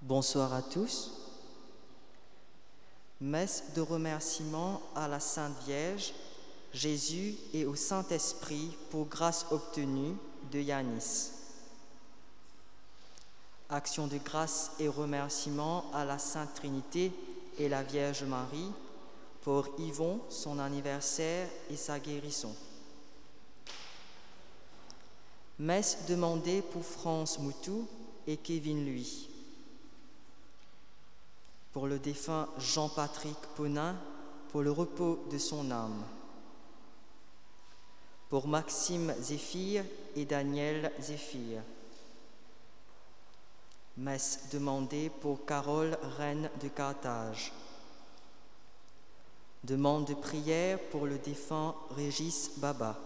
Bonsoir à tous. Messe de remerciement à la Sainte Vierge, Jésus et au Saint-Esprit pour grâce obtenue de Yanis. Action de grâce et remerciement à la Sainte Trinité et la Vierge Marie pour Yvon, son anniversaire et sa guérison. Messe demandée pour France Moutou et Kevin Lui. Pour le défunt Jean-Patrick Ponin, pour le repos de son âme. Pour Maxime Zéphir et Daniel Zéphir. Messe demandée pour Carole, reine de Carthage. Demande de prière pour le défunt Régis Baba.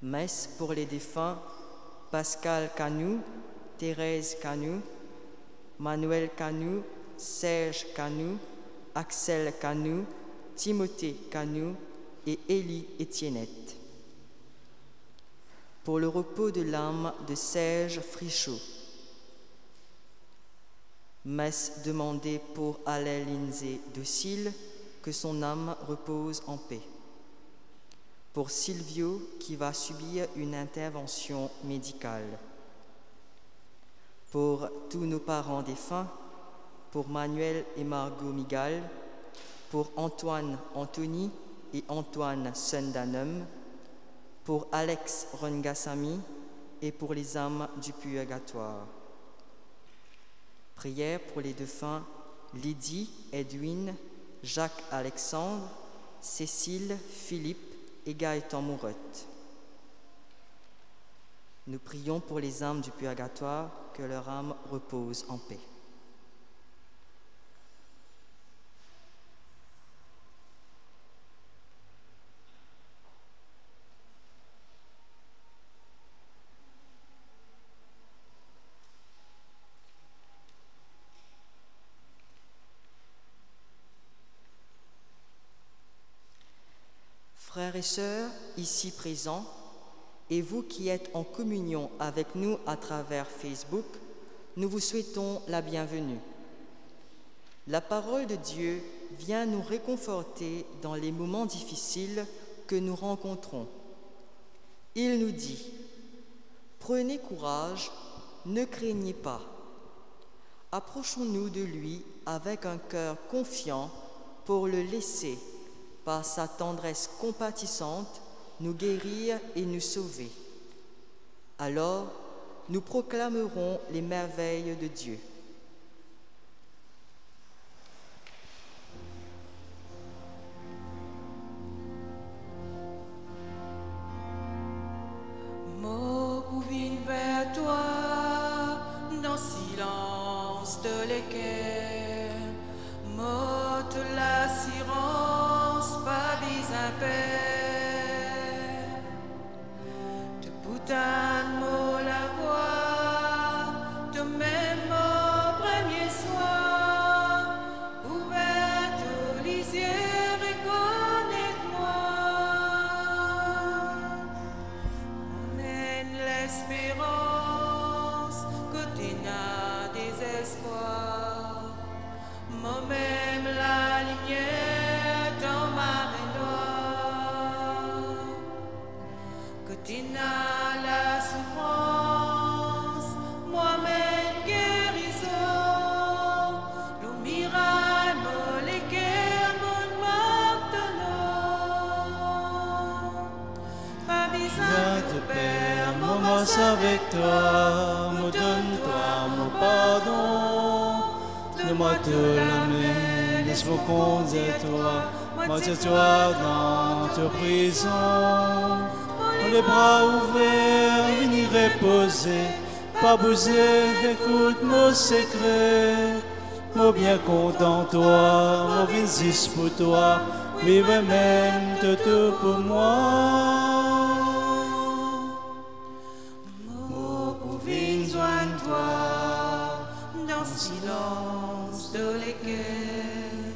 Messe pour les défunts Pascal Canou, Thérèse Canou, Manuel Canou, Serge Canou, Axel Canou, Timothée Canou et Élie Étiennette. Pour le repos de l'âme de Serge Frichot. Messe demandée pour Alain Lindsay Docile, que son âme repose en paix. Pour Silvio, qui va subir une intervention médicale. Pour tous nos parents défunts, pour Manuel et Margot Migal, pour Antoine Anthony et Antoine Sundanum, pour Alex Rungasamy et pour les âmes du purgatoire. Prière pour les défunts Lydie, Edwin, Jacques Alexandre, Cécile, Philippe et Gaëtan Mourotte. Nous prions pour les âmes du purgatoire, que leur âme repose en paix. Frères et sœurs, ici présents, et vous qui êtes en communion avec nous à travers Facebook, nous vous souhaitons la bienvenue. La parole de Dieu vient nous réconforter dans les moments difficiles que nous rencontrons. Il nous dit « Prenez courage, ne craignez pas. Approchons-nous de lui avec un cœur confiant pour le laisser, par sa tendresse compatissante, nous guérir et nous sauver. Alors, nous proclamerons les merveilles de Dieu. Mots pour venir vers toi, dans le silence de l'équerre, mots de l'assurance, pas besoin père. D'un mot la voix, de même au premier soir, ouverte aux lisières et connais-moi. Emmène l'espérance, côté n'a désespoir, moi-même la lumière dans ma baignoire, côté n'a avec toi, me donne-toi mon pardon, donne-moi toute la main, laisse-moi conduire toi, moi toi dans ta prison, les bras ouverts, venir reposer, pas bouger, écoute nos secrets, moi bien content toi, moi viens pour toi, vive même de tout pour moi. Silence de l'équerre,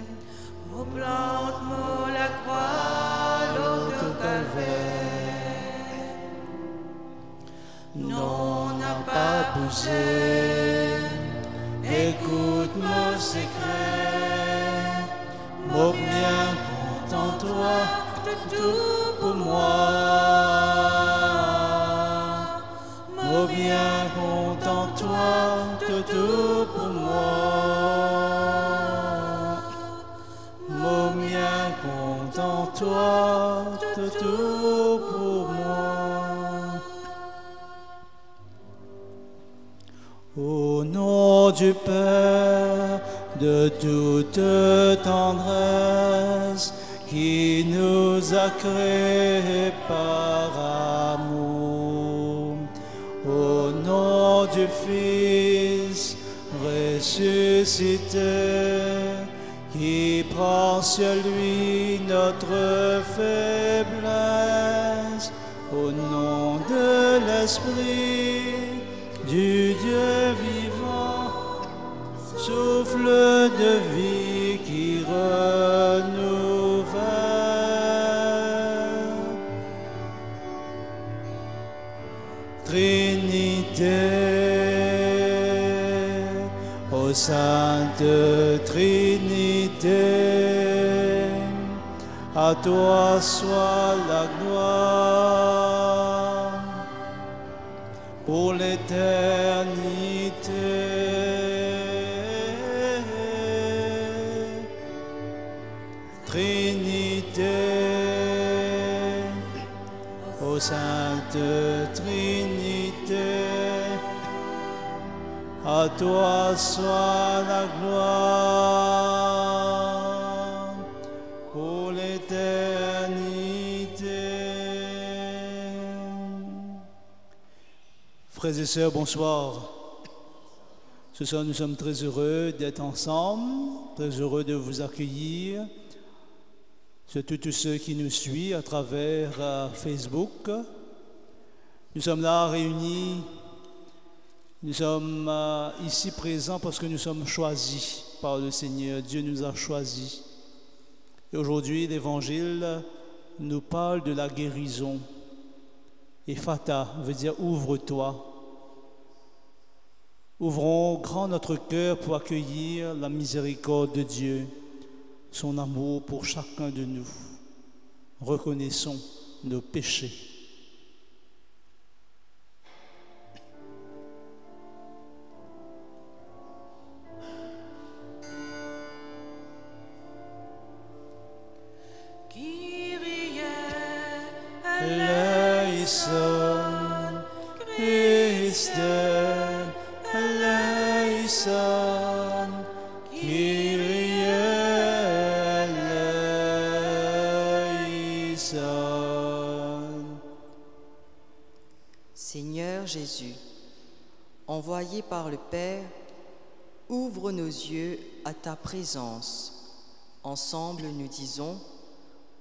mon plante, mon la croix, l'eau de calvaire. Non, n'a pas épousé. Écoute mon secret, mon bien content toi, tout pour moi. Mon bien content toi, tout pour moi. Mon bien content toi, tout pour moi. Au nom du Père, de toute tendresse, qui nous a créés par amour. Au nom du Fils ressuscité, qui prend sur lui notre faiblesse. Au nom de l'Esprit du Dieu vivant, souffle de vie qui renouvelle. Trinité, ô Sainte Trinité, à toi soit la gloire pour l'éternité. Trinité, ô Sainte Trinité, à toi soit la gloire pour l'éternité. Frères et sœurs, bonsoir. Ce soir, nous sommes très heureux d'être ensemble, très heureux de vous accueillir, surtout tous ceux qui nous suivent à travers Facebook. Nous sommes là réunis, nous sommes ici présents parce que nous sommes choisis par le Seigneur. Dieu nous a choisis. Et aujourd'hui, l'Évangile nous parle de la guérison. Et Fata veut dire ouvre-toi. Ouvrons grand notre cœur pour accueillir la miséricorde de Dieu, son amour pour chacun de nous. Reconnaissons nos péchés. Kyrie eleison, Christe eleison, Kyrie eleison. Seigneur Jésus, envoyé par le Père, ouvre nos yeux à ta présence. Ensemble, nous disons: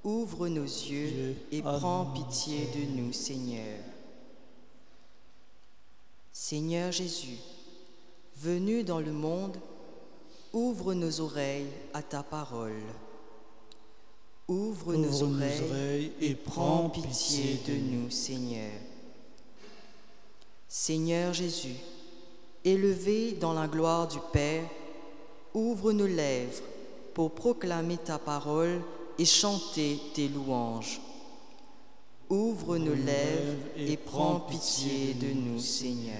ouvre nos yeux et prends pitié de nous, Seigneur. Seigneur Jésus, venu dans le monde, ouvre nos oreilles à ta parole. Ouvre nos oreilles et prends pitié de nous, Seigneur. Seigneur Jésus, élevé dans la gloire du Père, ouvre nos lèvres pour proclamer ta parole et chanter tes louanges. Ouvre nos lèvres et prends pitié de nous, Seigneur.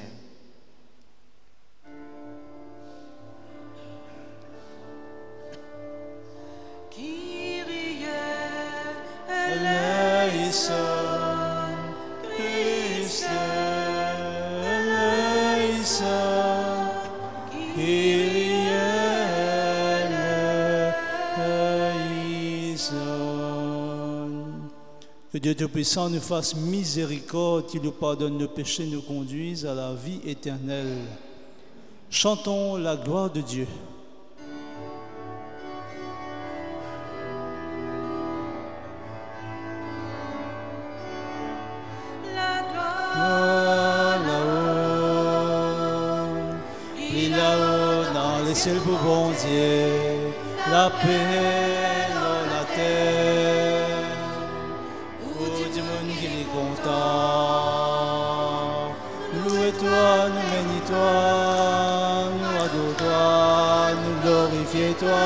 Kyrie eleison, Christe eleison, Kyrie eleison. Que Dieu Tout-Puissant nous fasse miséricorde, qu'il nous pardonne nos péchés, nous conduise à la vie éternelle. Chantons la gloire de Dieu. Ciel pour bon Dieu, la paix dans la terre, pour du monde qui est content. Louez-toi, nous bénis toi, nous adorons toi, nous glorifions toi.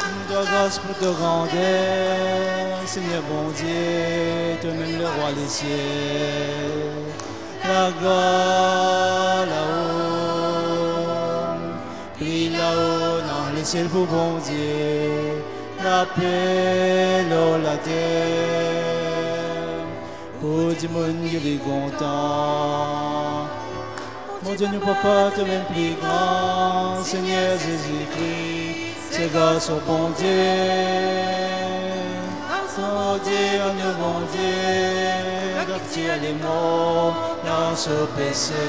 Nous te grâce pour ta grandeur, Seigneur bon Dieu, toi-même le roi des cieux. La gloire là-haut, puis là-haut dans les cieux pour bon Dieu, la paix dans la terre, pour du monde qui est content. Mon Dieu, nous ne pouvons pas te même plus grand, Seigneur Jésus-Christ, c'est grâce au bon Dieu. Mon Dieu, nous bon Dieu, d'actuel les morts dans ce péché.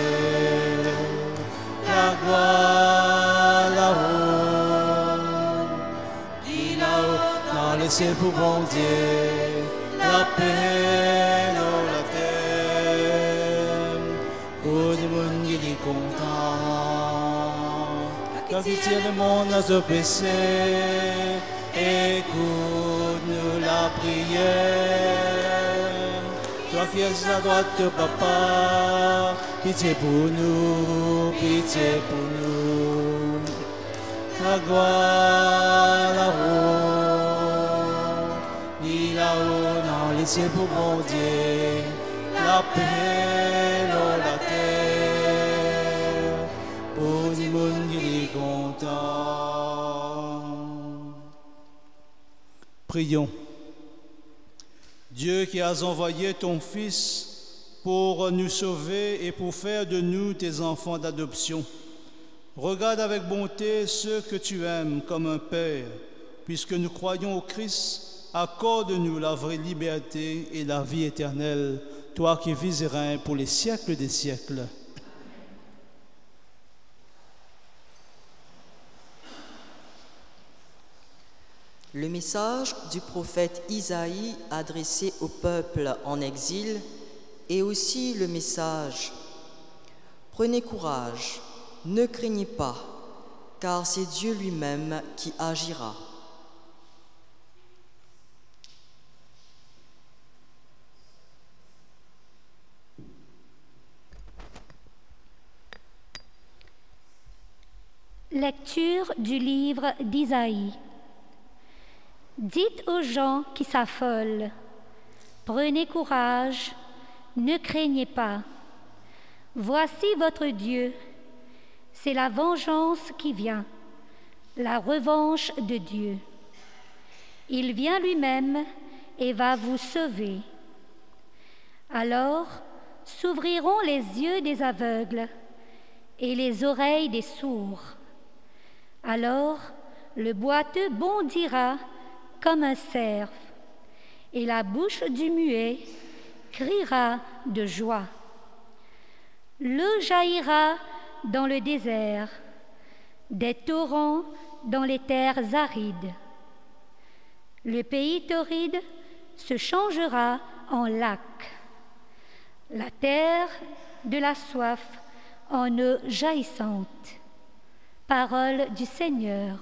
La gloire là-haut, puis là-haut dans les cieux pour bon Dieu, la paix dans la terre, pour du monde qui est content. D'actuel le monde dans ce péché, écoute-nous la prière. Toi qui es à droite de Papa, pitié pour nous, pitié pour nous. La gloire là-haut, ni là-haut dans les cieux pour mon Dieu, la paix dans la terre, pour du monde qui est content. Prions. Dieu qui as envoyé ton Fils pour nous sauver et pour faire de nous tes enfants d'adoption, regarde avec bonté ceux que tu aimes comme un Père. Puisque nous croyons au Christ, accorde-nous la vraie liberté et la vie éternelle, toi qui vis et règnes pour les siècles des siècles. Le message du prophète Isaïe adressé au peuple en exil est aussi le message « Prenez courage, ne craignez pas, car c'est Dieu lui-même qui agira. » Lecture du livre d'Isaïe. Dites aux gens qui s'affolent, prenez courage, ne craignez pas. Voici votre Dieu, c'est la vengeance qui vient, la revanche de Dieu. Il vient lui-même et va vous sauver. Alors s'ouvriront les yeux des aveugles et les oreilles des sourds. Alors le boiteux bondira comme un cerf, et la bouche du muet criera de joie. L'eau jaillira dans le désert, des torrents dans les terres arides. Le pays torride se changera en lac, la terre de la soif en eau jaillissante. Parole du Seigneur.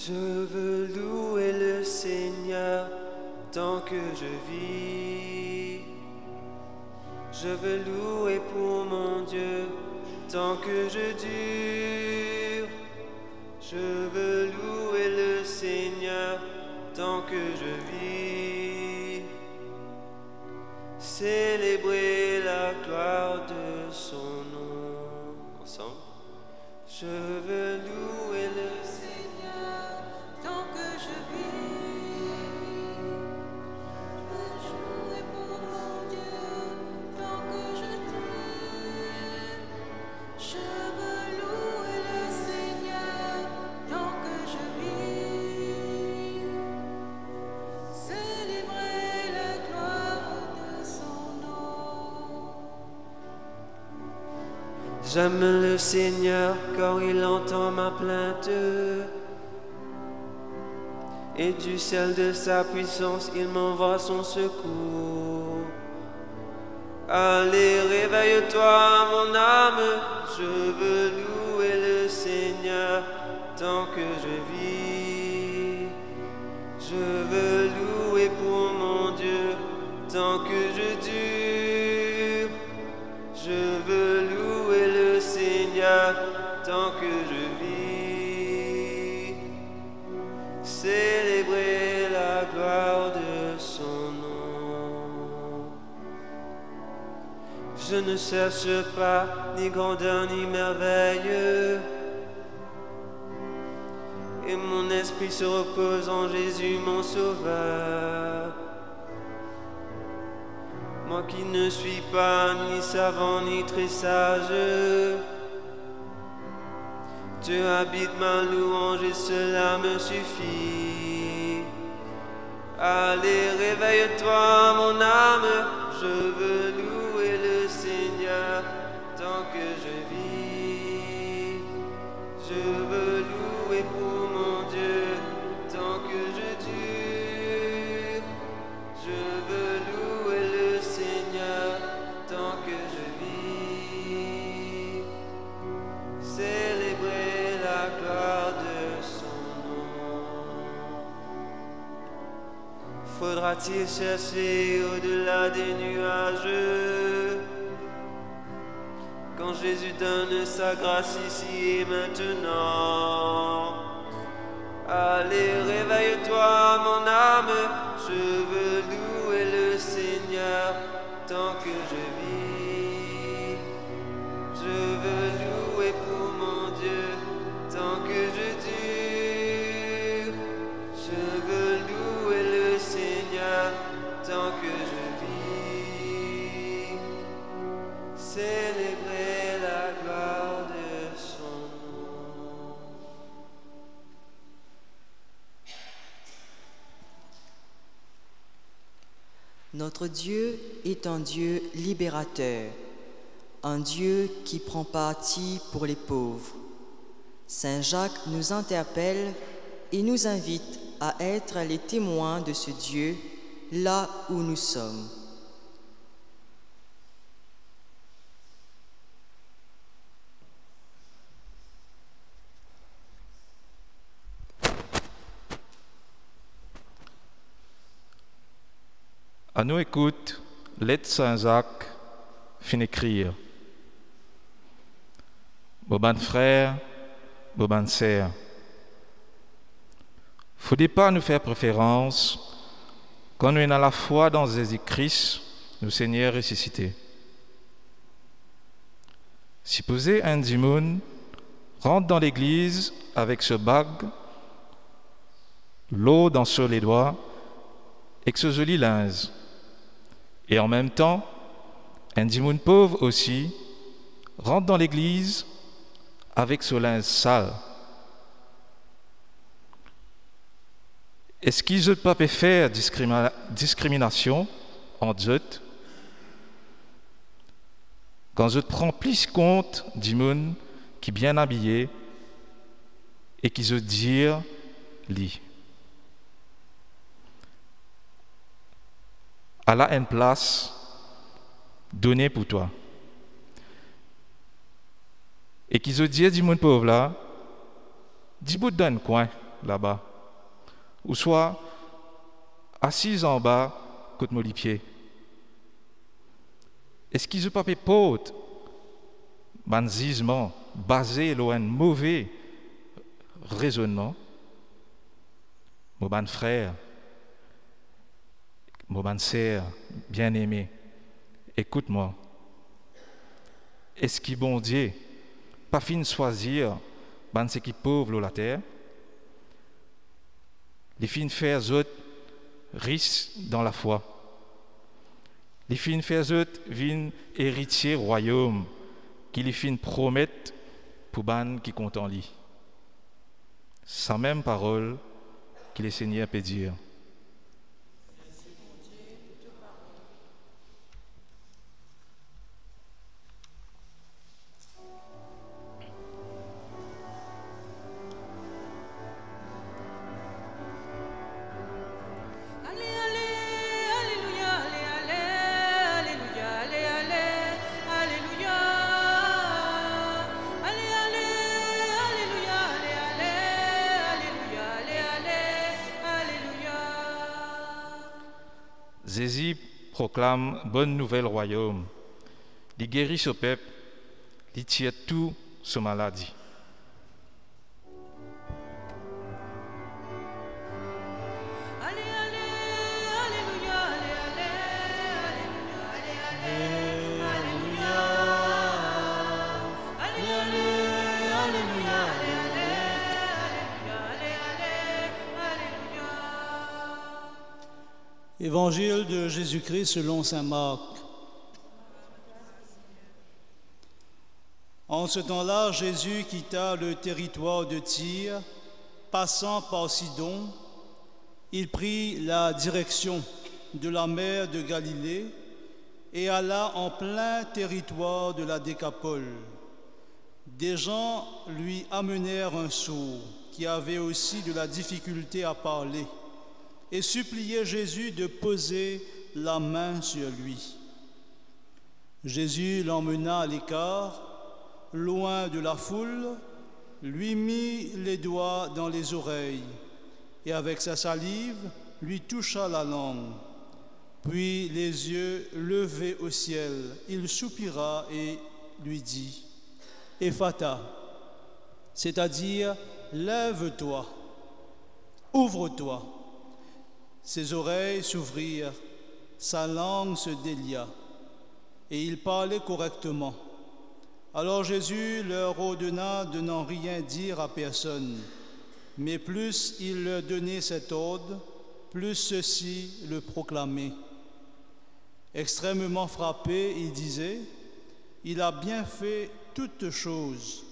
Je veux louer le Seigneur tant que je vis. Je veux louer pour mon Dieu tant que je dure. Je veux louer le Seigneur tant que je vis. Célébrer la gloire de son nom. Ensemble. Je veux louer le Seigneur tant que je vis. Je veux jouer pour mon Dieu tant que je t'aime. Je veux louer le Seigneur tant que je vis. Célébrer la gloire de son nom. J'aime le Seigneur car il entend ma plainte. Et du ciel de sa puissance, il m'envoie son secours. Allez, réveille-toi, mon âme, je veux louer le Seigneur tant que je vis. Je veux louer pour mon Dieu tant que je dure. Je veux louer le Seigneur tant que je vis. Célébrer la gloire de son nom. Je ne cherche pas ni grandeur ni merveille, et mon esprit se repose en Jésus mon sauveur. Moi qui ne suis pas ni savant ni très sage, Dieu habite ma louange et cela me suffit. Allez, réveille-toi mon âme, je veux louer le Seigneur tant que je vis. Je veux louer pour mon Dieu tant que je dure. Je veux louer le Seigneur tant que je vis. Célébrer la gloire de son nom. Faudra-t-il chercher au-delà des nuages quand Jésus donne sa grâce ici et maintenant? Allez, réveille-toi mon âme, je veux louer le Seigneur tant que je vis. Je veux louer pour mon Dieu tant que je dure. Je veux louer le Seigneur tant que je vis. Célébrer la gloire de son nom. Notre Dieu est un Dieu libérateur, un Dieu qui prend parti pour les pauvres. Saint Jacques nous interpelle et nous invite à être les témoins de ce Dieu là où nous sommes. À nous écoute, l'aide Saint-Jacques fin écrire. Boban frère, Boban sœur, faut pas nous faire préférence quand nous sommes à la foi dans Jésus-Christ, nous Seigneur ressuscité. Supposez un démon rentre dans l'église avec ce bague, l'eau dans sur les doigts et que ce joli linge. Et en même temps, un démon pauvre aussi rentre dans l'église avec ce linge sale. Est-ce qu'ils ne peuvent pas faire discrimination entre eux quand je prends plus compte du monde qui est bien habillé et qui se dit lit. Elle a une place donnée pour toi. Et qui se dit du monde pauvre là, dis bout d'un coin là-bas, ou soit assis en bas, côté mon pied. Est-ce qu'ils ne peuvent pas porter un jugement basé sur un mauvais raisonnement? Mon bon frère, mon bonne sœur, bien-aimé, écoute-moi. Est-ce qu'il bon Dieu pas fin choisir ban ceux qui pauvres la terre? Les fins faire autres riches dans la foi. Les fins faire autres viennent héritier royaume qui les fins promettent pour ban qui comptent en lui. Sans même parole que le Seigneur peut dire. Alléluia. Jésus proclame bonne nouvelle royaume. Il guérit ce peuple, il tire tout ce maladie. Évangile de Jésus-Christ selon saint Marc. En ce temps-là, Jésus quitta le territoire de Tyr, passant par Sidon. Il prit la direction de la mer de Galilée et alla en plein territoire de la Décapole. Des gens lui amenèrent un sourd qui avait aussi de la difficulté à parler et suppliaient Jésus de poser la main sur lui. Jésus l'emmena à l'écart, loin de la foule, lui mit les doigts dans les oreilles et avec sa salive lui toucha la langue. Puis les yeux levés au ciel, il soupira et lui dit « Ephata », c'est-à-dire « Lève-toi, ouvre-toi ». Ses oreilles s'ouvrirent, sa langue se délia, et il parlait correctement. Alors Jésus leur ordonna de n'en rien dire à personne, mais plus il leur donnait cet ordre, plus ceux-ci le proclamaient. Extrêmement frappé, il disait, « Il a bien fait toutes choses.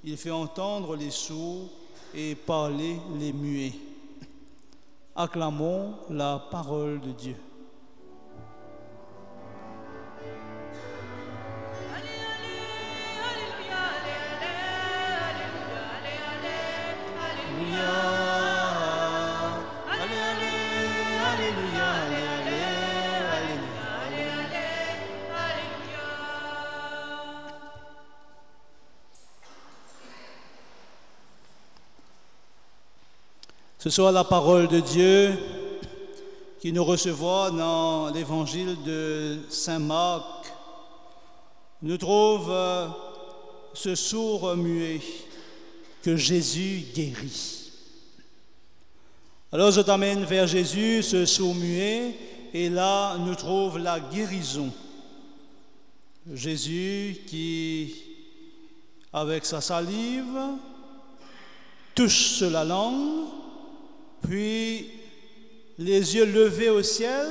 Il fait entendre les sourds et parler les muets. » Acclamons la parole de Dieu. Ce soit la parole de Dieu qui nous recevra dans l'évangile de saint Marc. Nous trouve ce sourd muet que Jésus guérit. Alors je t'amène vers Jésus, ce sourd muet, et là nous trouve la guérison. Jésus qui, avec sa salive, touche sur la langue. Puis, les yeux levés au ciel,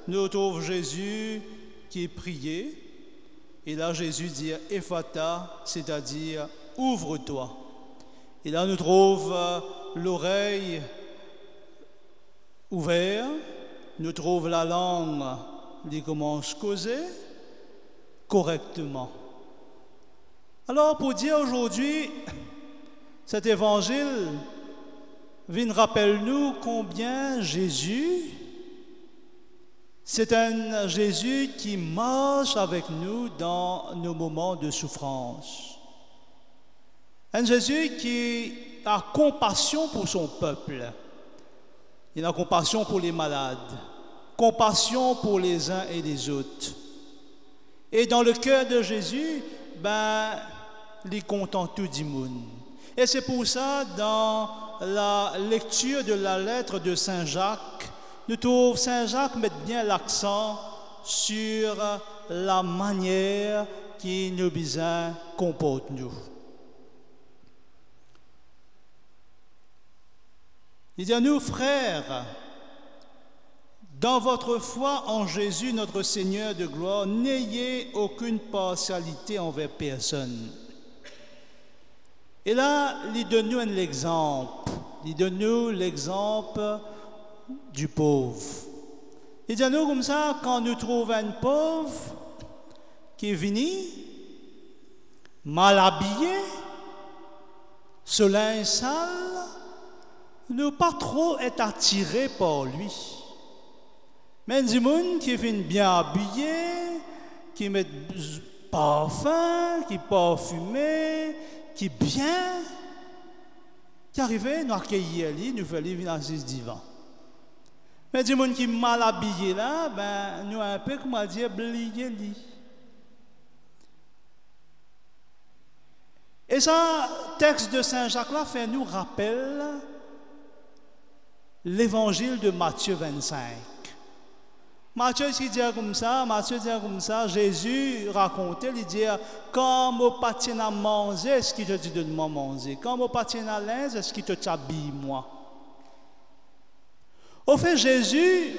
nous trouvons Jésus qui priait. Et là, Jésus dit « Ephata », c'est-à-dire « Ouvre-toi ». Et là, nous trouvons l'oreille ouverte, nous trouvons la langue qui commence à causer correctement. Alors, pour dire aujourd'hui, cet évangile rappelle-nous combien Jésus, c'est un Jésus qui marche avec nous dans nos moments de souffrance. Un Jésus qui a compassion pour son peuple. Il a compassion pour les malades, compassion pour les uns et les autres. Et dans le cœur de Jésus, il est content tout du monde. Et c'est pour ça, dans la lecture de la lettre de Saint Jacques, nous trouvons Saint Jacques mettre bien l'accent sur la manière qui nous besoin comporte nous. Il dit à nous, frères, dans votre foi en Jésus, notre Seigneur de gloire, n'ayez aucune partialité envers personne. Et là, il donne nous un exemple. Il donne nous l'exemple du pauvre. Il dit à nous comme ça, quand nous trouvons un pauvre qui est venu, mal habillé, ce linge sale, nous pas trop être attirés par lui. Mais du monde qui vient bien habillé, qui met parfum, qui parfumé, qui bien, qui arrivait, nous accueillir lui, nous faisons venir dans ce divan. Mais des gens qui sont mal habillés là, ben, nous un peu, comment dire, oubliez-les. Et ça, texte de Saint Jacques là fait nous rappel l'évangile de Matthieu 25. Matthieu dit comme ça, Jésus racontait, il dit, quand mon patin à manger, est-ce qu'il te dit de manger? Quand mon patin à l'aise, est-ce qu'il te t'habille moi? Au fait, Jésus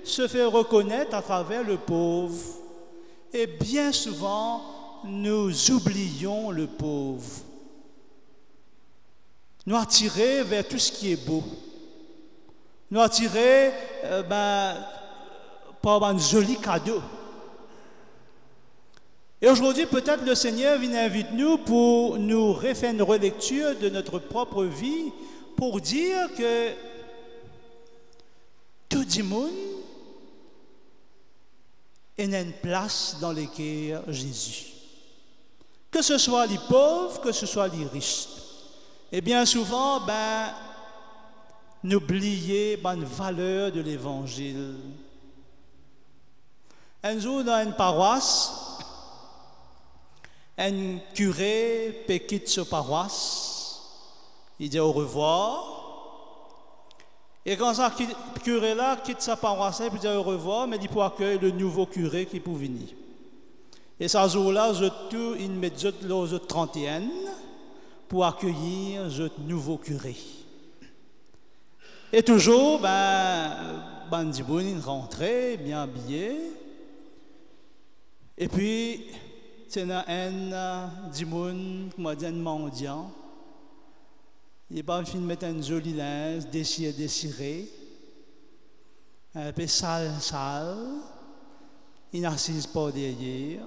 se fait reconnaître à travers le pauvre. Et bien souvent, nous oublions le pauvre. Nous attirer vers tout ce qui est beau. Nous attirer par un joli cadeau. Et aujourd'hui, peut-être le Seigneur vient inviter nous pour nous refaire une relecture de notre propre vie, pour dire que tout le monde est une place dans laquelle Jésus. Que ce soit les pauvres, que ce soit les riches. Et bien souvent, n'oubliez pas une valeur de l'évangile. Un jour, dans une paroisse, un curé quitte sa paroisse, il dit au revoir. Et quand ça curé-là quitte sa paroisse, il dit au revoir, mais il peut accueillir le nouveau curé qui peut venir. Et ce jour-là, il met le 31 pour accueillir le nouveau curé. Et toujours, il rentrait, bien habillé. Et puis, c'est un mendiant. Il va mettre un joli linge, désiré, un peu sale. Il n'assise pas derrière.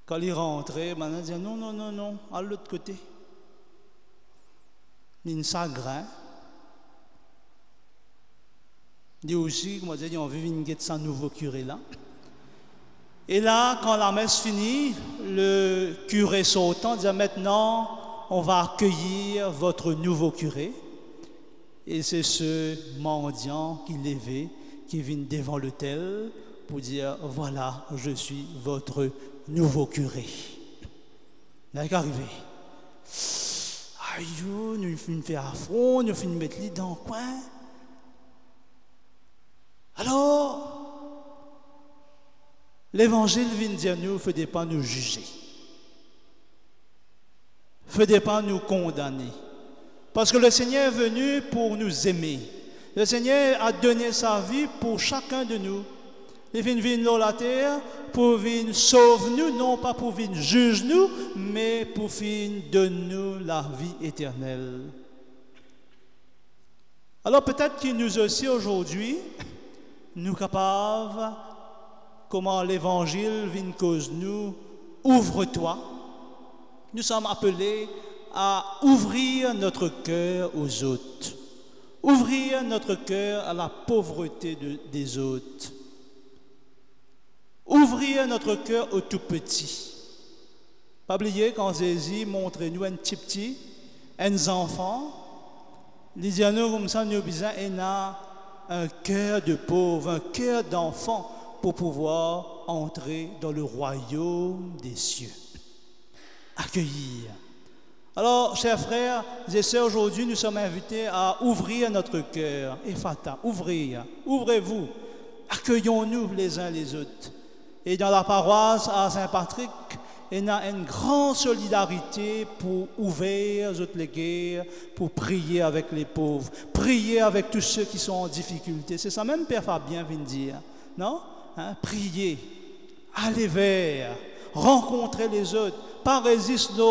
Quand il rentrait, il dit non, à l'autre côté. Il y a un chagrin. Il dit aussi, comme je dis, on veut venir de ce nouveau curé là. Et là, quand la messe finit, le curé sautant dit maintenant, on va accueillir votre nouveau curé. Et c'est ce mendiant qui levait, qui vient devant l'autel pour dire voilà, je suis votre nouveau curé. Il est arrivé. Aïe, nous finissons faire affront, nous finissons mettre lui dans le coin. Alors, l'évangile vient dire nous, ne faudrait pas nous juger. Ne faudrait pas nous condamner. Parce que le Seigneur est venu pour nous aimer. Le Seigneur a donné sa vie pour chacun de nous. Il vient venir dans la terre pour venir sauver nous, non pas pour venir juger nous, mais pour venir donner nous la vie éternelle. Alors peut-être qu'il nous aussi aujourd'hui, nous capables, comment l'évangile vient cause nous, ouvre-toi. Nous sommes appelés à ouvrir notre cœur aux autres, ouvrir notre cœur à la pauvreté des autres, ouvrir notre cœur aux tout petits. Pas oublier quand Jésus montre-nous un petit, un enfant, il dit à nous comme ça, nous avons besoin un cœur de pauvre, un cœur d'enfant pour pouvoir entrer dans le royaume des cieux. Accueillir. Alors, chers frères et sœurs, aujourd'hui, nous sommes invités à ouvrir notre cœur. Ephata, ouvrez-vous. Accueillons-nous les uns les autres. Et dans la paroisse à Saint-Patrick, il y a une grande solidarité pour ouvrir les guerres, pour prier avec les pauvres, prier avec tous ceux qui sont en difficulté. C'est ça même Père Fabien vient de dire, non? Prier, aller vers, rencontrer les autres, pas résister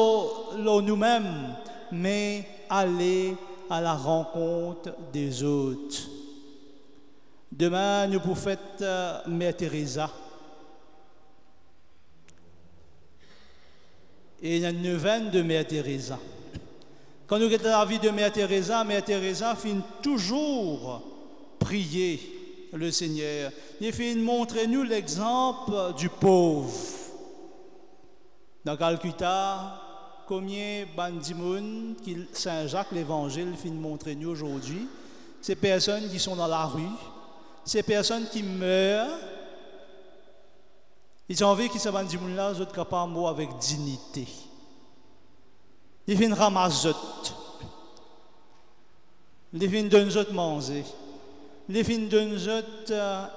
nous-mêmes, mais aller à la rencontre des autres. Demain, nous pouvons fêter Mère Teresa. Et il y a une neuvaine de Mère Teresa. Quand nous regardons la vie de Mère Teresa finit toujours prier le Seigneur. Il finit montrer nous l'exemple du pauvre. Dans Calcutta, combien bandimoun Saint Jacques l'Évangile finit montrer nous aujourd'hui, ces personnes qui sont dans la rue, ces personnes qui meurent. Ils ont envie qu'ils se bandent là, ils sont capables de mourir avec dignité. Ils viennent ramasser, ils viennent donner à manger, ils viennent donner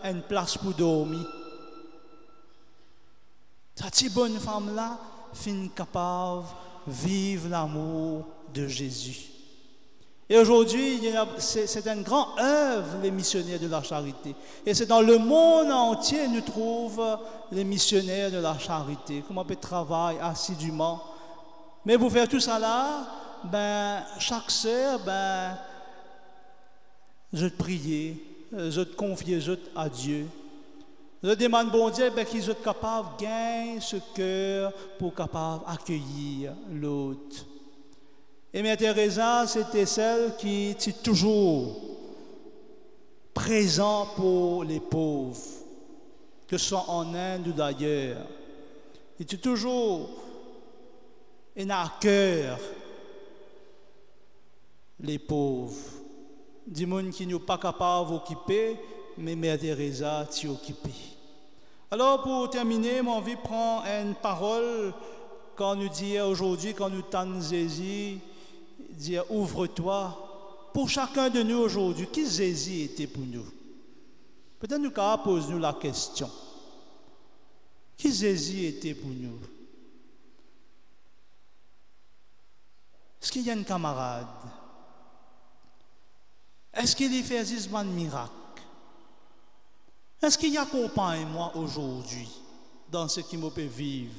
une place pour dormir. Cette bonne femme-là fin capable de vivre l'amour de Jésus. Et aujourd'hui, c'est une grande œuvre, les missionnaires de la charité. Et c'est dans le monde entier que nous trouvons les missionnaires de la charité. Comment on peut travailler assidûment. Mais pour faire tout ça là, chaque sœur, je te prie, je te confie à Dieu. Je demande bon Dieu qu'ils soient capables de gagner ce cœur pour capable accueillir l'autre. Et Mère Teresa, c'était celle qui était toujours présente pour les pauvres, que ce soit en Inde ou d'ailleurs. Elle était toujours à cœur les pauvres. Des gens qui ne sont pas capables d'occuper, mais Mère Teresa t'y occupée. Alors pour terminer, mon envie prend une parole quand nous dit aujourd'hui, quand nous tendons Jésus, dire ouvre-toi. Pour chacun de nous aujourd'hui, qui Jésus était pour nous? Peut-être nous pouvons poser la question. Qui Jésus était pour nous? Est-ce qu'il y a un camarade? Est-ce qu'il y fait un miracle? Est-ce qu'il y accompagne moi aujourd'hui dans ce qui me peut vivre?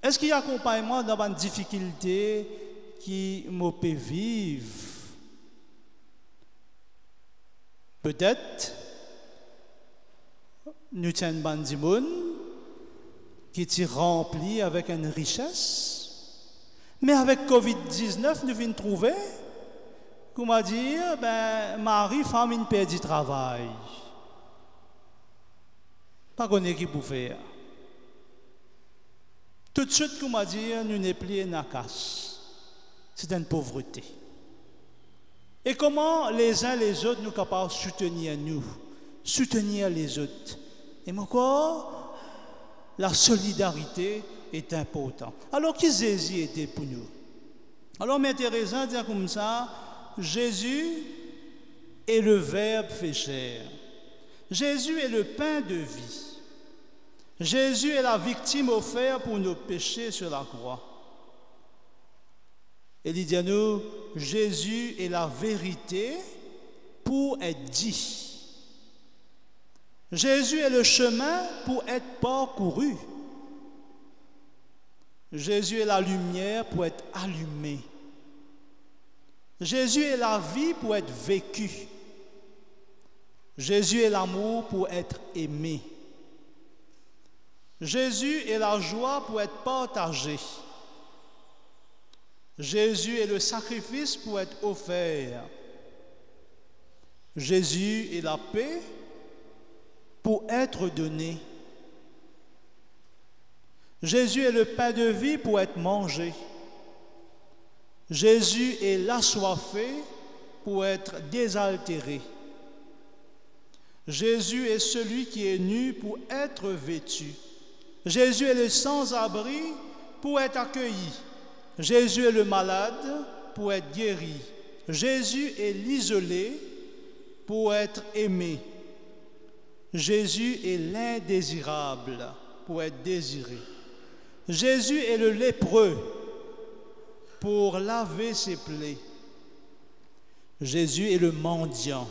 Est-ce qu'il y accompagne moi dans une difficulté qui me peut vivre? Peut-être nous sommes une bande de monde qui est rempli avec une richesse, mais avec Covid-19 nous venons trouver comment dire, mari, femme, une perd du travail. Pas qu'on ait qui pour faire. Tout de suite, comment dire, nous n'est plus une casse. C'est une pauvreté. Et comment les uns les autres nous capables de soutenir les autres. Et encore, la solidarité est importante. Alors, qui Jésus était pour nous? Alors, Mère Teresa dit comme ça, Jésus est le Verbe fait chair. Jésus est le pain de vie. Jésus est la victime offerte pour nos péchés sur la croix. Et il dit à nous, Jésus est la vérité pour être dit. Jésus est le chemin pour être parcouru. Jésus est la lumière pour être allumée. Jésus est la vie pour être vécue. Jésus est l'amour pour être aimé. Jésus est la joie pour être partagée. Jésus est le sacrifice pour être offert. Jésus est la paix pour être donnée. Jésus est le pain de vie pour être mangé. Jésus est l'assoiffé pour être désaltéré. Jésus est celui qui est nu pour être vêtu. Jésus est le sans-abri pour être accueilli. Jésus est le malade pour être guéri. Jésus est l'isolé pour être aimé. Jésus est l'indésirable pour être désiré. Jésus est le lépreux pour laver ses plaies. Jésus est le mendiant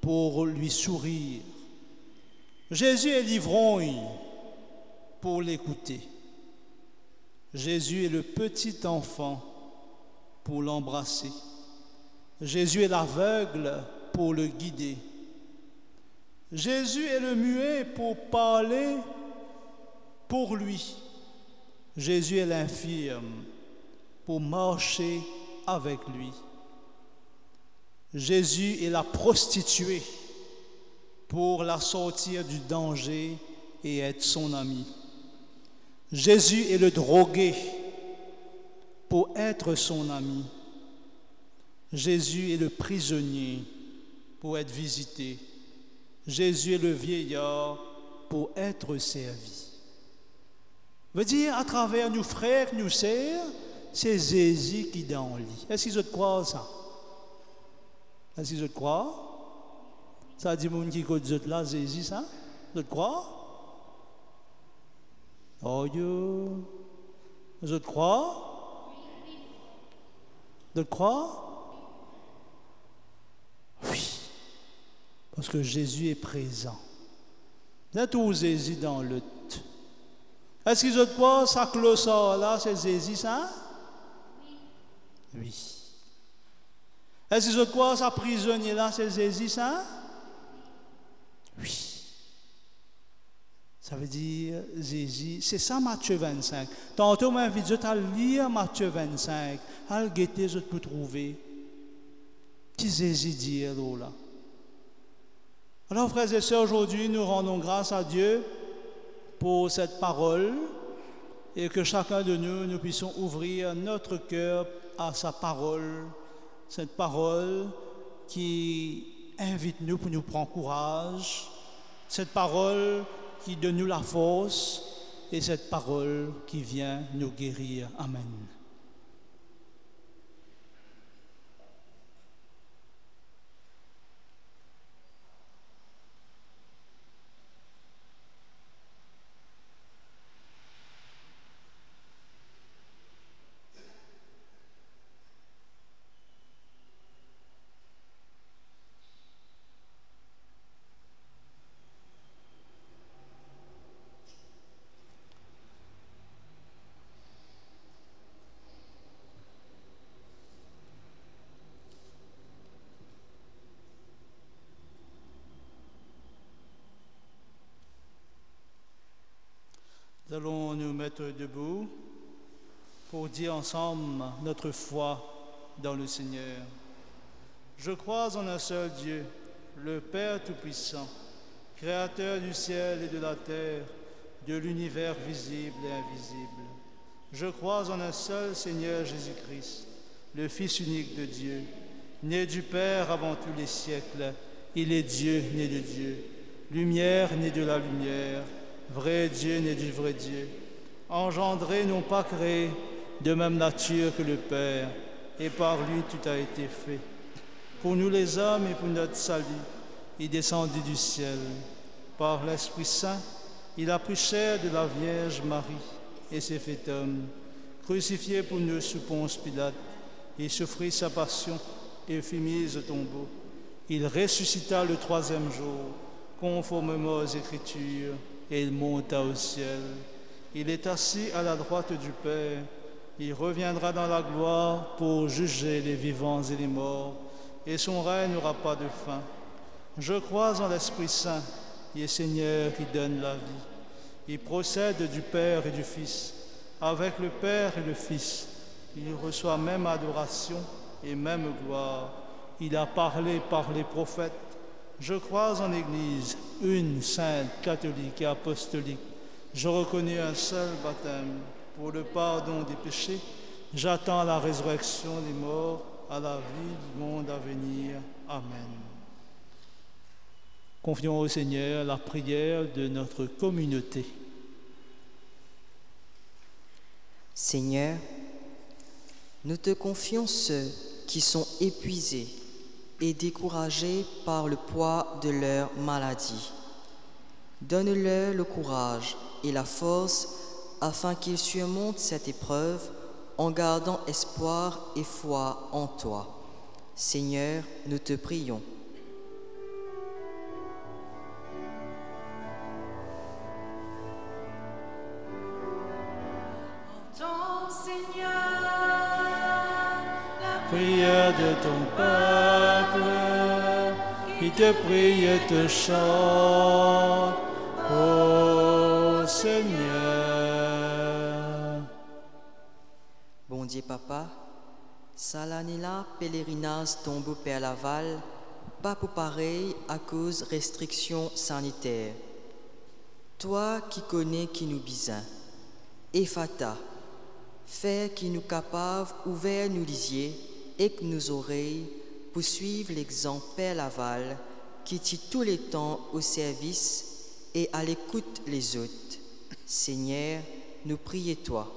pour lui sourire. Jésus est l'ivrogne pour l'écouter. Jésus est le petit enfant pour l'embrasser. Jésus est l'aveugle pour le guider. Jésus est le muet pour parler pour lui. Jésus est l'infirme pour marcher avec lui. Jésus est la prostituée pour la sortir du danger et être son ami. Jésus est le drogué pour être son ami. Jésus est le prisonnier pour être visité. Jésus est le vieillard pour être servi. Veut dire, à travers nos frères, nous sœurs, c'est Jésus qui est dans le lit. Est-ce qu'ils croient ça? Est-ce qu'ils croient? Ça dit, mon qui côté là, Jésus, ça? Vous croient? Oh, Dieu. Vous croient? Vous croient? Oui. Parce que Jésus est présent. Vous êtes où Jésus dans le t? Est-ce qu'ils ont quoi, ça close là, c'est Jésus, ça? Oui. Est-ce qu'ils ont quoi, ça prisonnier là, c'est Jésus, ça? Oui. Ça veut dire, Jésus, c'est ça Matthieu 25. Tantôt, je m'invite à lire Matthieu 25, à le guetter, je peux trouver. Qui Jésus dit là? Alors, frères et sœurs, aujourd'hui, nous rendons grâce à Dieu pour cette parole et que chacun de nous, nous puissions ouvrir notre cœur à sa parole, cette parole qui invite nous pour nous prendre courage, cette parole qui donne nous la force et cette parole qui vient nous guérir. Amen. Nous allons nous mettre debout pour dire ensemble notre foi dans le Seigneur. Je crois en un seul Dieu, le Père Tout-Puissant, Créateur du ciel et de la terre, de l'univers visible et invisible. Je crois en un seul Seigneur Jésus-Christ, le Fils unique de Dieu, né du Père avant tous les siècles. Il est Dieu né de Dieu, lumière né de la lumière, vrai Dieu né du vrai Dieu, engendré, non pas créé, de même nature que le Père, et par lui tout a été fait. Pour nous les hommes et pour notre salut, il descendit du ciel. Par l'Esprit Saint, il a pris chair de la Vierge Marie et s'est fait homme, crucifié pour nous sous Ponce Pilate. Il souffrit sa passion et fut mis au tombeau. Il ressuscita le troisième jour, conformément aux Écritures, et il monta au ciel. Il est assis à la droite du Père. Il reviendra dans la gloire pour juger les vivants et les morts, et son règne n'aura pas de fin. Je crois en l'Esprit Saint, qui est Seigneur, qui donne la vie. Il procède du Père et du Fils. Avec le Père et le Fils, il reçoit même adoration et même gloire. Il a parlé par les prophètes. Je crois en l'Église, une sainte, catholique et apostolique. Je reconnais un seul baptême pour le pardon des péchés. J'attends la résurrection des morts, à la vie du monde à venir. Amen. Confions au Seigneur la prière de notre communauté. Seigneur, nous te confions ceux qui sont épuisés et découragés par le poids de leur maladie. Donne-leur le courage et la force afin qu'ils surmontent cette épreuve en gardant espoir et foi en toi. Seigneur, nous te prions. Entends, Seigneur, la Prière de ton peuple, qui te prie et te chante, ô Seigneur. Bon Dieu Papa, salanila pèlerinage tombe Père Laval, pas pour pareil à cause restrictions sanitaires. Toi qui connais qui nous bisin, Ephata, fais qui nous capable ouvert nous lisier et que nos oreilles poursuivent l'exemple Père Laval qui tient tous les temps au service et à l'écoute les autres. Seigneur, nous prions toi.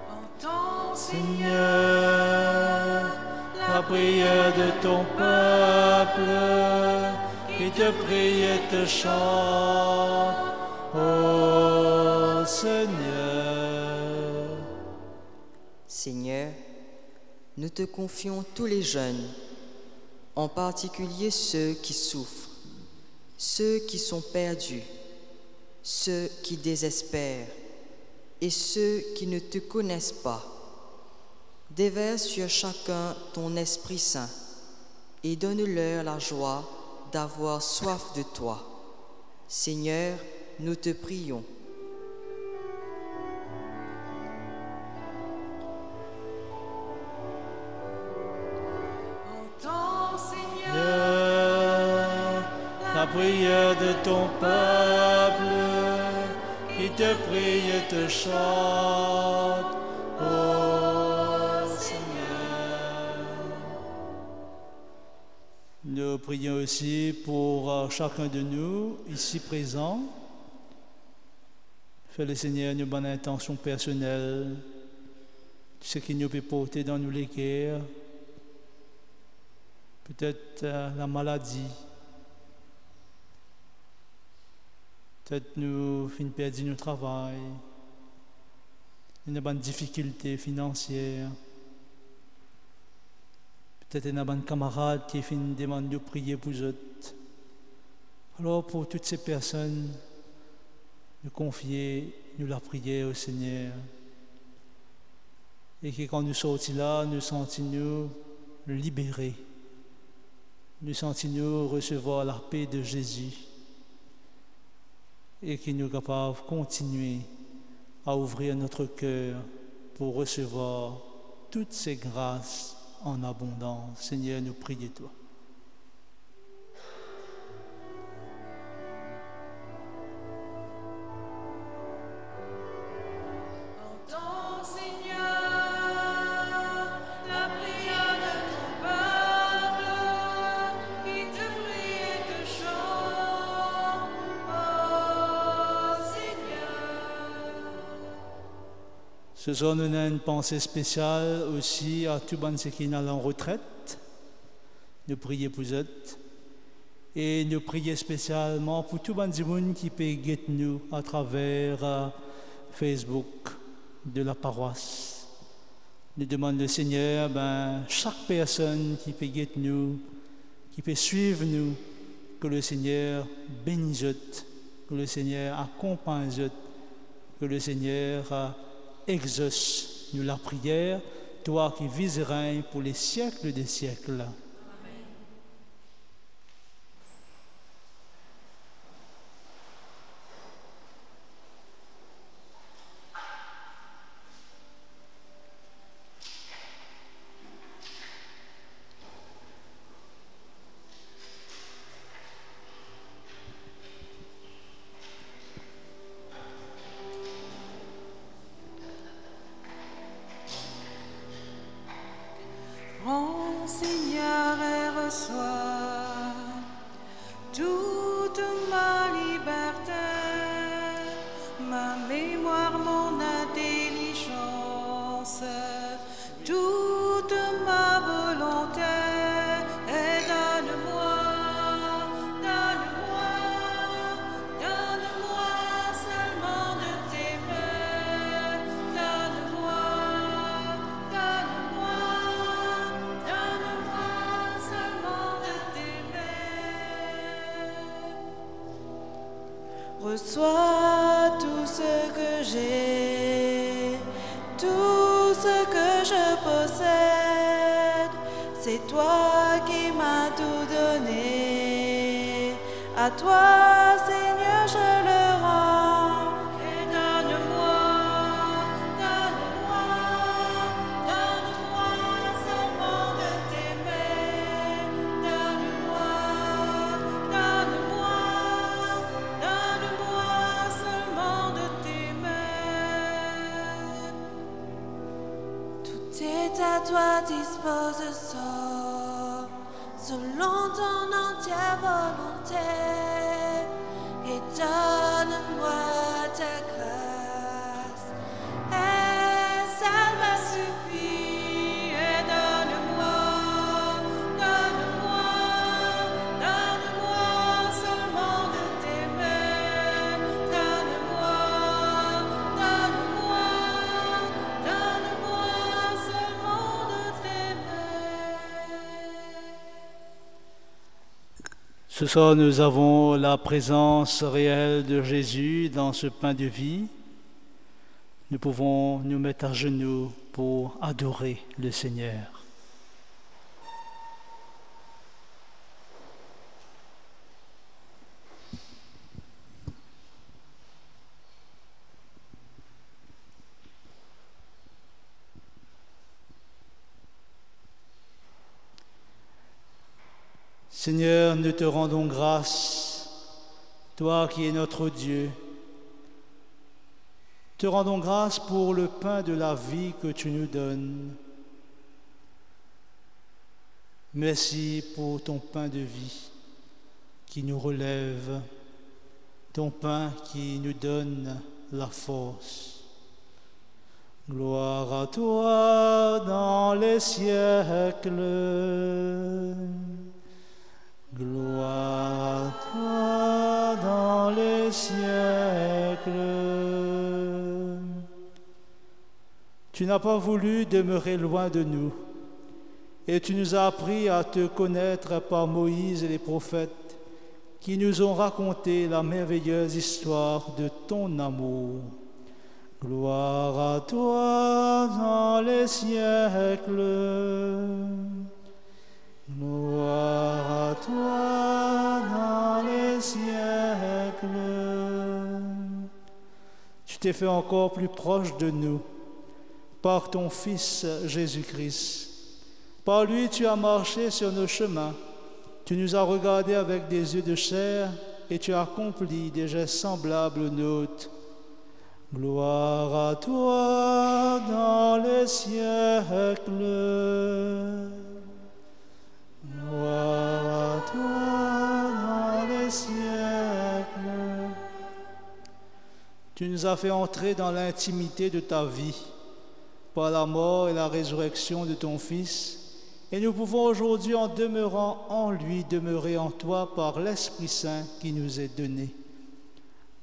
Entends, Seigneur, la prière de ton peuple, qui te prie et te chante, ô Seigneur. Seigneur, nous te confions tous les jeunes, en particulier ceux qui souffrent, ceux qui sont perdus, ceux qui désespèrent et ceux qui ne te connaissent pas. Déverse sur chacun ton Esprit Saint et donne-leur la joie d'avoir soif de toi. Seigneur, nous te prions. entends, Seigneur, La prière de ton peuple, qui te prie et te chante, ô Seigneur. Nous prions aussi pour chacun de nous ici présents. Fais le Seigneur une bonne intention personnelle, ce qui nous peut porter dans nous les guerres, peut-être la maladie, peut-être nous finissons perdu notre travail, une bonne difficulté financière, peut-être une bonne camarade qui finit demande de prier pour eux. Alors pour toutes ces personnes, nous confier, nous la prier au Seigneur. Et que quand nous sortons là, nous sentons-nous libérés. Nous sentons-nous recevoir la paix de Jésus. Et que nous sommes capables de continuer à ouvrir notre cœur pour recevoir toutes ces grâces en abondance. Seigneur, nous prions toi. entends, Seigneur, la prière de ton peuple, qui te prie et te chante, ô Seigneur. Ce soir, nous avons une pensée spéciale aussi à tous ceux qui sont en retraite. Nous prions pour eux. Et nous prions spécialement pour tous les gens qui peuvent guetter nous à travers Facebook de la paroisse. Nous demandons le Seigneur, chaque personne qui peut guetter nous, qui peut suivre nous, que le Seigneur bénisse eux, que le Seigneur accompagne eux, que le Seigneur exauce nous la prière, toi qui vis et règnes pour les siècles des siècles. Prends, Seigneur, et reçois toute ma liberté, ma mémoire, mon intelligence, toute ma volonté, et donne-moi seulement de t'aimer, donne-moi seulement de t'aimer. Reçois tout ce que j'ai, tout ce que je possède. C'est toi qui m'as tout donné. À toi, Seigneur, je le rends. Et donne-moi seulement de t'aimer, donne-moi seulement toi disposes ça, selon ton entière volonté, et donne-moi ta grâce. Et ça m'a suffi, et donne-moi seulement de t'aimer. Donne-moi seulement de t'aimer. Ce soir, nous avons la présence réelle de Jésus dans ce pain de vie. Nous pouvons nous mettre à genoux pour adorer le Seigneur. Seigneur, nous te rendons grâce, toi qui es notre Dieu. Te rendons grâce pour le pain de la vie que tu nous donnes. Merci pour ton pain de vie qui nous relève, ton pain qui nous donne la force. Gloire à toi dans les siècles. Gloire à toi dans les siècles. Tu n'as pas voulu demeurer loin de nous, et tu nous as appris à te connaître par Moïse et les prophètes, qui nous ont raconté la merveilleuse histoire de ton amour. Gloire à toi dans les siècles. Gloire à toi dans les siècles. Tu t'es fait encore plus proche de nous par ton Fils Jésus-Christ. Par lui, tu as marché sur nos chemins. Tu nous as regardés avec des yeux de chair et tu as accompli des gestes semblables aux nôtres. Gloire à toi dans les siècles. Gloire à toi dans les siècles. Tu nous as fait entrer dans l'intimité de ta vie par la mort et la résurrection de ton Fils, et nous pouvons aujourd'hui, en demeurant en lui, demeurer en toi par l'Esprit Saint qui nous est donné.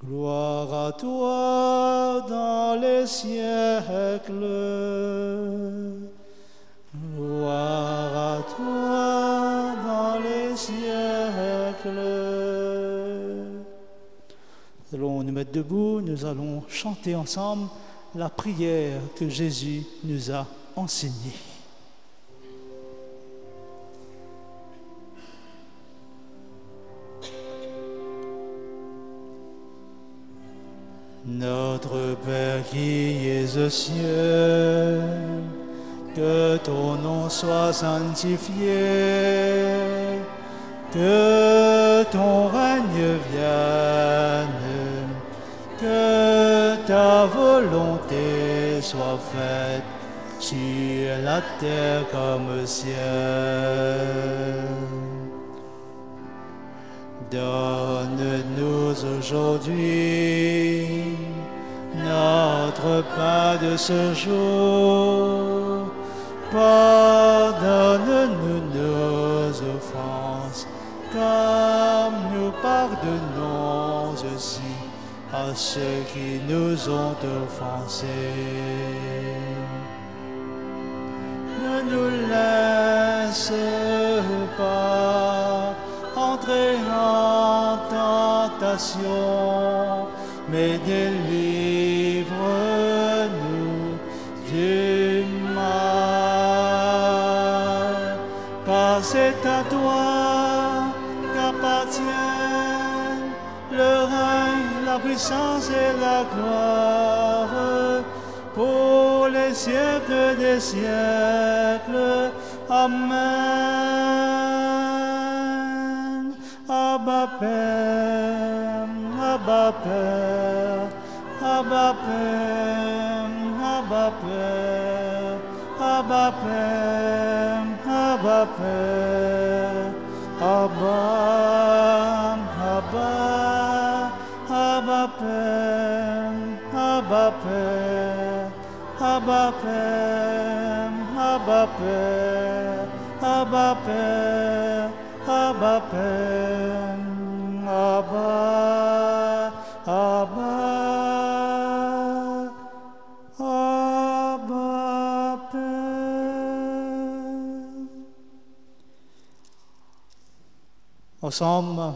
Gloire à toi dans les siècles. Gloire à toi dans les siècles. Nous allons nous mettre debout, nous allons chanter ensemble la prière que Jésus nous a enseignée. Notre Père qui es aux cieux, que ton nom soit sanctifié, que ton règne vienne, que ta volonté soit faite sur la terre comme au ciel. Donne-nous aujourd'hui notre pain de ce jour. Pardonne-nous nos offenses, comme nous pardonnons aussi à ceux qui nous ont offensés. Ne nous laisse pas entrer en tentation, mais délivre-nous du mal. Car c'est à toi qu'appartiennent le règne, la puissance et la gloire pour les siècles des siècles. Amen. Abba Père, Abba Père, Abba Père, Abba Père, Abba Père, Abba Père, Abba, Abba, Abba Père, Abba Père, Abba Père, Abba Père, Abba Père, Abba Père, Abba, Abba, Abba Père. Ensemble,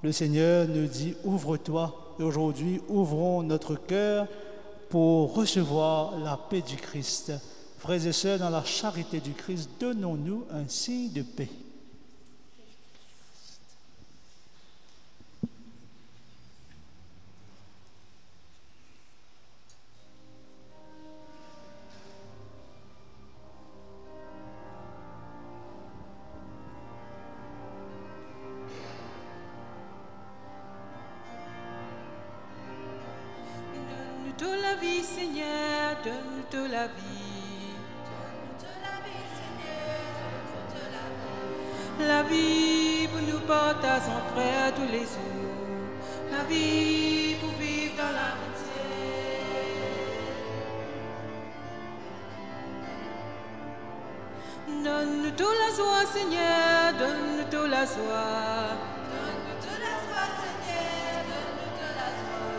le Seigneur nous dit « Ouvre-toi ». Et aujourd'hui, ouvrons notre cœur pour recevoir la paix du Christ. Frères et sœurs, dans la charité du Christ, donnons-nous un signe de paix. Donne-nous de la vie, Seigneur, donne-nous de la vie. Donne-nous de la vie, Seigneur, donne-nous de la vie. La vie pour nous partager en frère tous les jours. La vie pour vivre dans l'amitié. Donne-nous de la joie, Seigneur, donne-nous de la joie. Donne-nous de la joie, Seigneur, donne-nous de la joie.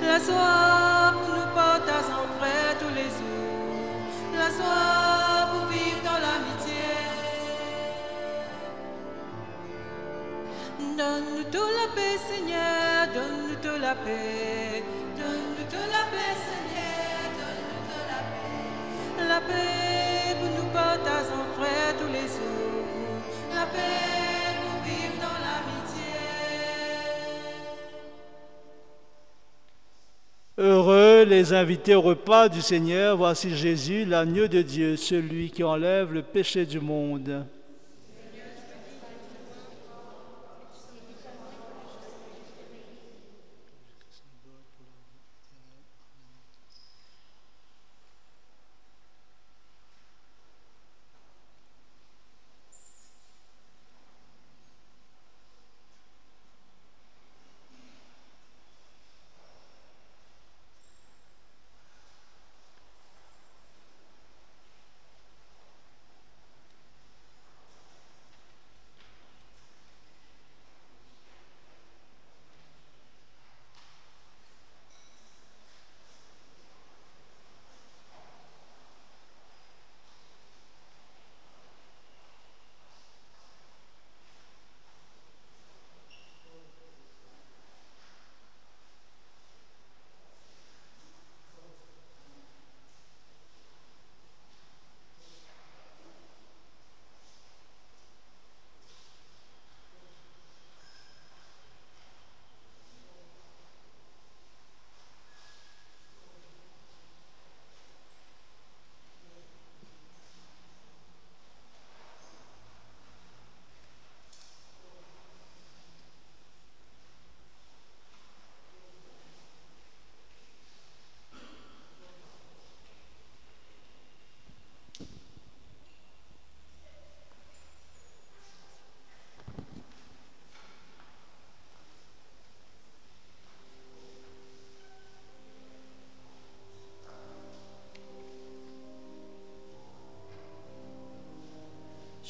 La joie pour nous partager en frère tous les jours. La joie pour vivre dans l'amitié. Donne-nous de la paix, Seigneur, donne-nous de la paix. Donne-nous de la paix, Seigneur, donne-nous de la paix. La paix pour nous partager en frère tous les jours. La paix pour vivre dans l'amitié. Heureux les invités au repas du Seigneur, voici Jésus, l'agneau de Dieu, celui qui enlève le péché du monde.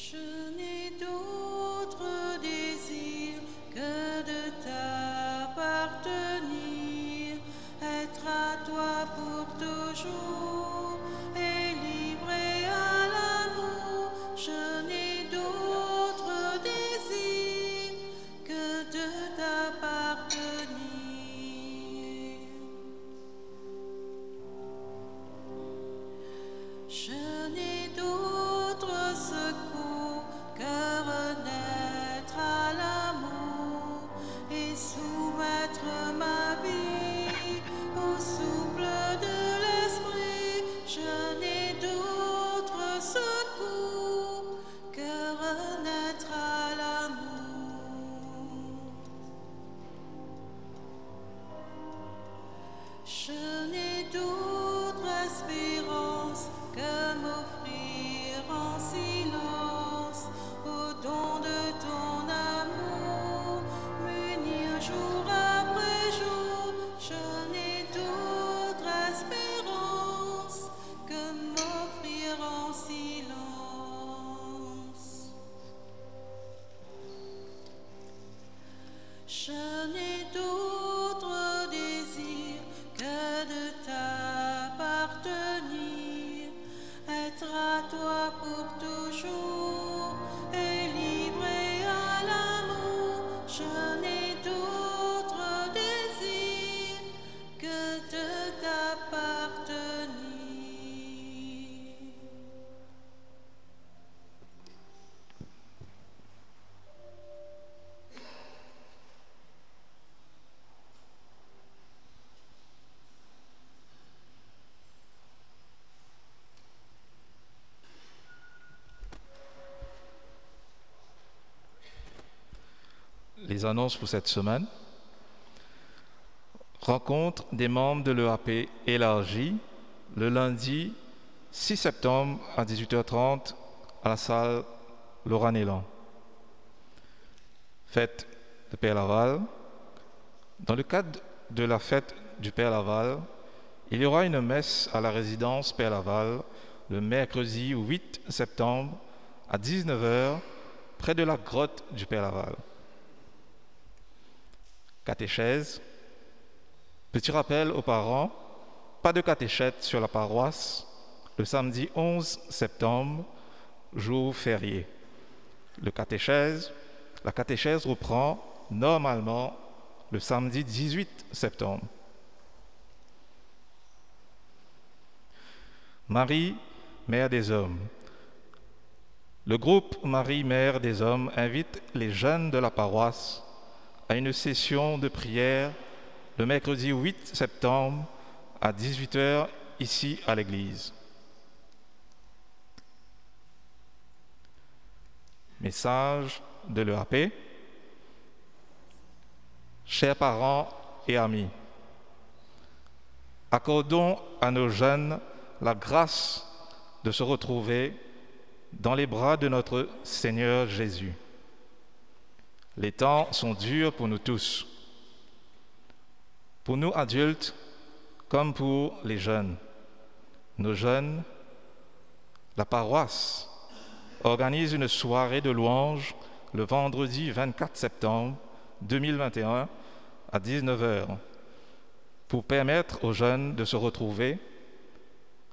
Je n'ai d'autre désir que de t'appartenir, être à toi pour toujours et livré à l'amour. Je n'ai d'autre désir que de t'appartenir. Je n'ai d'autre secours que renaître à l'amour et soumettre ma vie au souffle de l'esprit. Je n'ai d'autre secours que renaître à l'amour. Je n'ai d'autre espérance que m'offrir annonces pour cette semaine. Rencontre des membres de l'EAP élargie le lundi 6 septembre à 18h30 à la salle Laura Nélan. Fête de Père Laval. Dans le cadre de la fête du Père Laval, il y aura une messe à la résidence Père Laval le mercredi 8 septembre à 19h près de la grotte du Père Laval. Catéchèse. Petit rappel aux parents, pas de catéchète sur la paroisse le samedi 11 septembre, jour férié. La catéchèse reprend normalement le samedi 18 septembre. Marie, Mère des Hommes. Le groupe Marie, Mère des Hommes invite les jeunes de la paroisse à une session de prière le mercredi 8 septembre à 18h ici à l'église. Message de l'EAP. Chers parents et amis, accordons à nos jeunes la grâce de se retrouver dans les bras de notre Seigneur Jésus. Les temps sont durs pour nous tous, pour nous adultes comme pour les jeunes. Nos jeunes, la paroisse organise une soirée de louanges le vendredi 24 septembre 2021 à 19h pour permettre aux jeunes de se retrouver,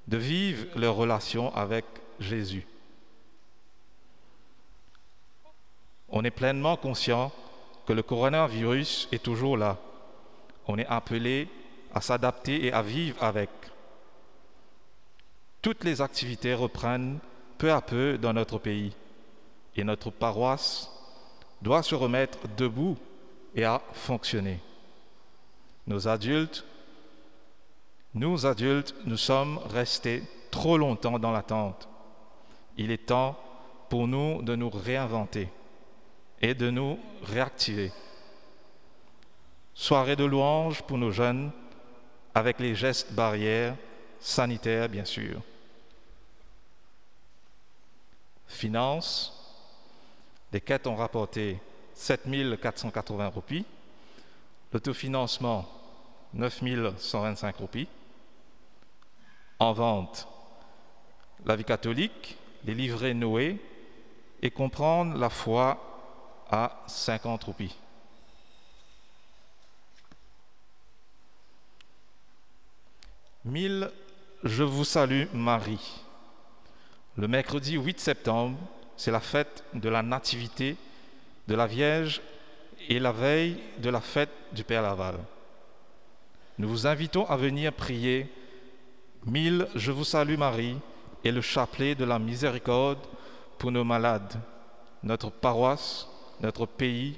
de vivre leur relation avec Jésus. On est pleinement conscient que le coronavirus est toujours là. On est appelé à s'adapter et à vivre avec. Toutes les activités reprennent peu à peu dans notre pays et notre paroisse doit se remettre debout et à fonctionner. Nous adultes, nous sommes restés trop longtemps dans l'attente. Il est temps pour nous de nous réinventer et de nous réactiver. Soirée de louange pour nos jeunes, avec les gestes barrières sanitaires, bien sûr. Finances, les quêtes ont rapporté 7 480 roupies, l'autofinancement 9 125 roupies. En vente, la vie catholique, les livrets Noé et comprendre la foi à 50 roupies. Je vous salue Marie. Le mercredi 8 septembre, c'est la fête de la Nativité de la Vierge et la veille de la fête du Père Laval. Nous vous invitons à venir prier 1000 Je vous salue Marie et le chapelet de la miséricorde pour nos malades, notre paroisse, notre pays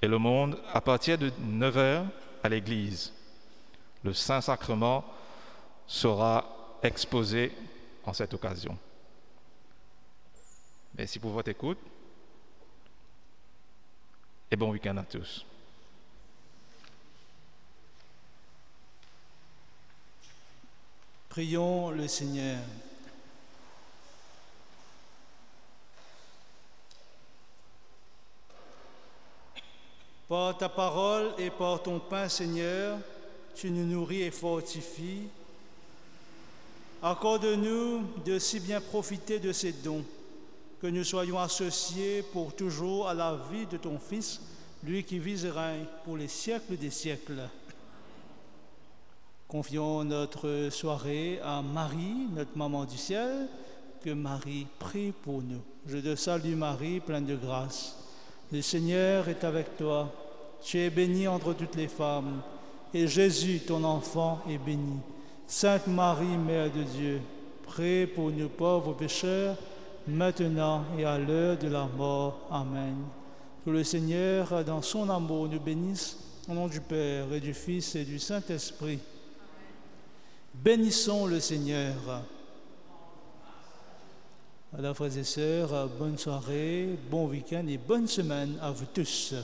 et le monde à partir de 9h à l'église. Le Saint-Sacrement sera exposé en cette occasion. Merci pour votre écoute et bon week-end à tous. Prions le Seigneur. Par ta parole et par ton pain, Seigneur, tu nous nourris et fortifies. Accorde-nous de si bien profiter de ces dons, que nous soyons associés pour toujours à la vie de ton Fils, lui qui vit et règne pour les siècles des siècles. Confions notre soirée à Marie, notre maman du ciel, que Marie prie pour nous. Je te salue Marie, pleine de grâce. Le Seigneur est avec toi. Tu es bénie entre toutes les femmes, et Jésus, ton enfant, est béni. Sainte Marie, Mère de Dieu, prie pour nous pauvres pécheurs, maintenant et à l'heure de la mort. Amen. Que le Seigneur, dans son amour, nous bénisse, au nom du Père et du Fils et du Saint-Esprit. Bénissons le Seigneur. Alors, frères et sœurs, bonne soirée, bon week-end et bonne semaine à vous tous.